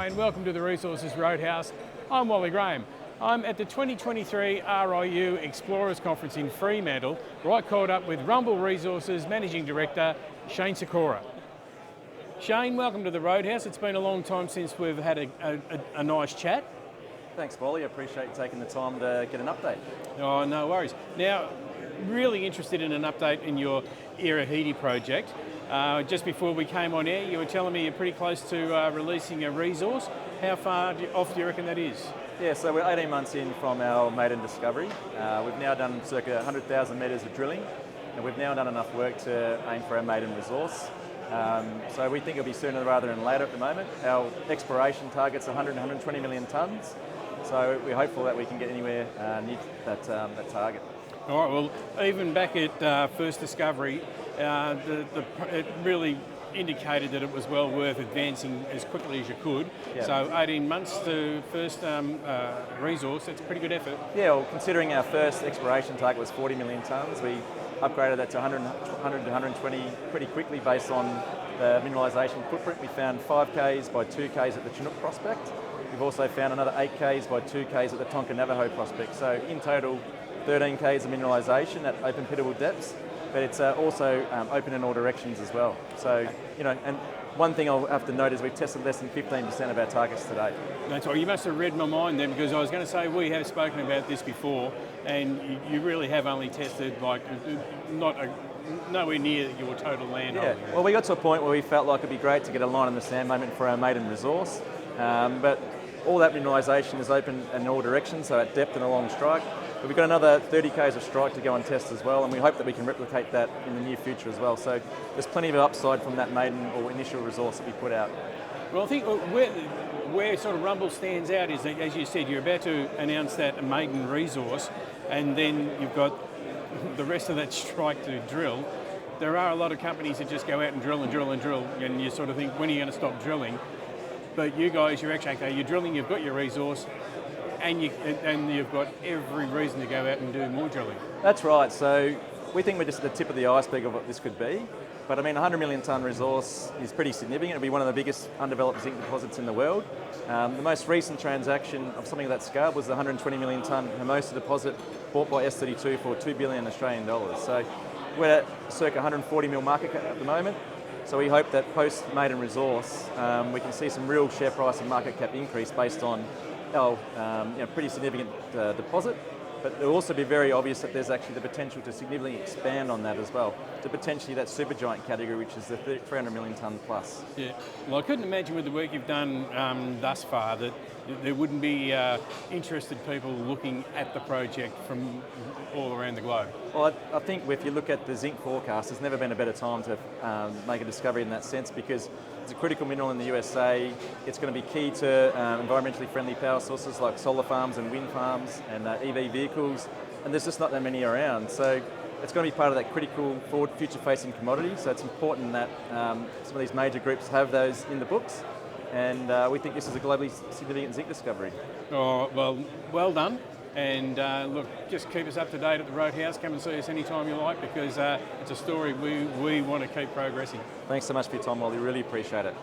and welcome to the Resources Roadhouse. I'm Wally Graham. I'm at the 2023 RIU Explorers Conference in Fremantle, where I caught up with Rumble Resources Managing Director, Shane Sikora. Shane, welcome to the Roadhouse. It's been a long time since we've had a nice chat. Thanks, Wally. I appreciate you taking the time to get an update. Oh, no worries. Now, really interested in an update in your Irahidi project. Just before we came on air, you were telling me you're pretty close to releasing a resource. How far off do you reckon that is? Yeah, so we're 18 months in from our maiden discovery. We've now done circa 100,000 metres of drilling, and we've now done enough work to aim for our maiden resource. So we think it'll be sooner rather than later at the moment. Our exploration target's 100 and 120 million tonnes, so we're hopeful that we can get anywhere near that target. All right, well, even back at first discovery, it really indicated that it was well worth advancing as quickly as you could. Yeah. So 18 months to first resource, that's a pretty good effort. Yeah, well, considering our first exploration target was 40 million tonnes, we upgraded that to 100 to 120 pretty quickly based on the mineralisation footprint. We found 5Ks by 2Ks at the Chinook prospect. We've also found another 8Ks by 2Ks at the Tonka Navajo prospect. So in total, 13 Ks of mineralisation at open pittable depths, but it's also open in all directions as well. So, you know, and one thing I'll have to note is we've tested less than 15% of our targets today. That's right. You must have read my mind then, because I was going to say we have spoken about this before, and you really have only tested like nowhere near your total land. Yeah. Well, we got to a point where we felt like it'd be great to get a line in the sand moment for our maiden resource, but all that mineralisation is open in all directions, so at depth and along strike. But we've got another 30 Ks of strike to go and test as well, and we hope that we can replicate that in the near future as well. So there's plenty of upside from that maiden or initial resource that we put out. Well, I think where sort of Rumble stands out is that, as you said, you're about to announce that maiden resource, and then you've got the rest of that strike to drill. There are a lot of companies that just go out and drill and drill and drill, and you sort of think, when are you going to stop drilling? But you guys, you're actually, okay, you're drilling, you've got your resource, and you've got every reason to go out and do more drilling. That's right. So we think we're just at the tip of the iceberg of what this could be. But I mean, 100 million tonne resource is pretty significant. It'll be one of the biggest undeveloped zinc deposits in the world. The most recent transaction of something of that scale was the 120 million tonne Hermosa deposit bought by S32 for 2 billion Australian dollars. So we're at circa 140 mil market cap at the moment. So we hope that post maiden resource, we can see some real share price and market cap increase based on our pretty significant deposit. But it'll also be very obvious that there's actually the potential to significantly expand on that as well, to potentially that supergiant category, which is the 300 million tonne plus. Yeah, well, I couldn't imagine with the work you've done thus far that there wouldn't be interested people looking at the project from all around the globe. Well, I think if you look at the zinc forecast, there's never been a better time to make a discovery in that sense, because it's a critical mineral in the USA. It's going to be key to environmentally friendly power sources like solar farms and wind farms and EV vehicles, and there's just not that many around. So it's going to be part of that critical forward future-facing commodity. So it's important that some of these major groups have those in the books, and we think this is a globally significant zinc discovery. Oh, well done. And look, just keep us up to date at the Roadhouse. Come and see us anytime you like, because it's a story we want to keep progressing. Thanks so much for your time, Wally. Really appreciate it.